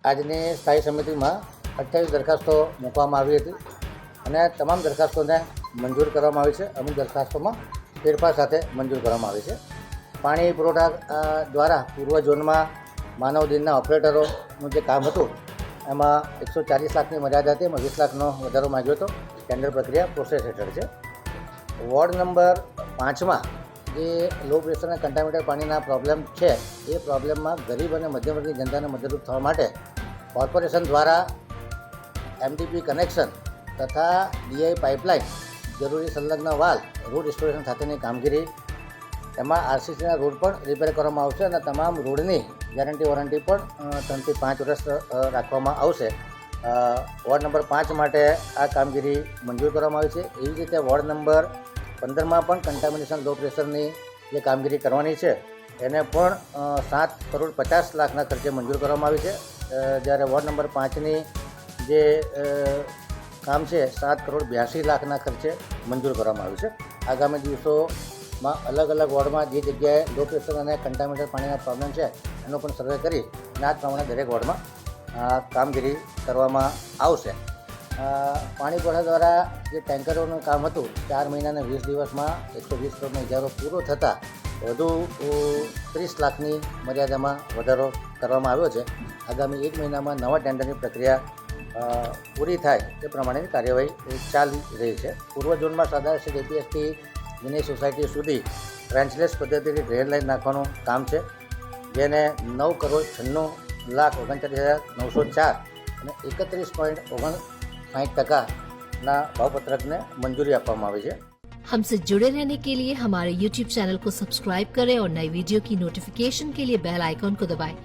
આજની સ્થાયી સમિતિમાં 28 દરખાસ્તો મૂકવામાં આવી હતી અને તમામ દરખાસ્તોને મંજૂર કરવામાં આવી છે. અમુક દરખાસ્તોમાં ફેરફાર સાથે મંજૂર કરવામાં આવી છે. પાણી પુરવઠા દ્વારા પૂર્વ ઝોનમાં માનવ દિનના ઓપરેટરોનું જે કામ હતું એમાં 140 લાખની મર્યાદા હતી, એમાં 20 લાખનો વધારો માંગ્યો હતો. ટેન્ડર પ્રક્રિયા પ્રોસેસ હેઠળ છે. વોર્ડ નંબર 5માં જે લો પ્રેશર અને કન્ટામિનેટેડ પાણીના પ્રોબ્લેમ છે એ પ્રોબ્લેમમાં ગરીબ અને મધ્યમ વર્ગની જનતાને મદદરૂપ થવા માટે કોર્પોરેશન દ્વારા એમડીપી કનેક્શન તથા ડીઆઈ પાઇપલાઇન, જરૂરી સંલગ્ન વાલ, રોડ રિસ્ટોરેશન સાથેની કામગીરી, એમાં આરસીસીના રોડ પણ રિપેર કરવામાં આવશે અને તમામ રોડની ગેરંટી વોરંટી પણ 3 થી 5 વર્ષ રાખવામાં આવશે. વોર્ડ નંબર 5 માટે આ કામગીરી મંજૂર કરવામાં આવી છે. એવી જ રીતે વોર્ડ નંબર 15માં પણ કન્ટામિનેશન લો પ્રેશરની જે કામગીરી કરવાની છે એને પણ 7,50,00,000ના ખર્ચે મંજૂર કરવામાં આવી છે. જ્યારે વોર્ડ નંબર 5ની જે કામ છે 7,82,00,000ના ખર્ચે મંજૂર કરવામાં આવ્યું છે. આગામી દિવસોમાં અલગ અલગ વોર્ડમાં જે જગ્યાએ લો પ્રેશર અને કન્ટામિનેટેડ પાણીના પ્રોબ્લેમ છે એનો પણ સર્વે કરી અને આ પ્રમાણે દરેક વોર્ડમાં કામગીરી કરવામાં આવશે. પાણી પુરવઠા દ્વારા જે ટેન્કરોનું કામ હતું 4 મહિના અને 20 દિવસમાં 120 કરોડનો ઇજારો પૂરો થતાં વધુ 30 લાખની મર્યાદામાં વધારો કરવામાં આવ્યો છે. આગામી 1 મહિનામાં નવા ટેન્ડરની પ્રક્રિયા પૂરી થાય તે પ્રમાણેની કાર્યવાહી ચાલી રહી છે. પૂર્વ ઝોનમાં સાદાશિક એપીએસથી વિનય સોસાયટી સુધી ટ્રેન્ચલેસ પદ્ધતિથી ડ્રેન લાઇન નાખવાનું કામ છે, જેને 9,96,39,904 અને 31.59% ભાવપत्रकને મંજૂરી આપવામાં આવી છે. हमसे जुड़े रहने के लिए हमारे YouTube चैनल को सब्सक्राइब करें और नई वीडियो की नोटिफिकेशन के लिए बेल आइकॉन को दबाएं।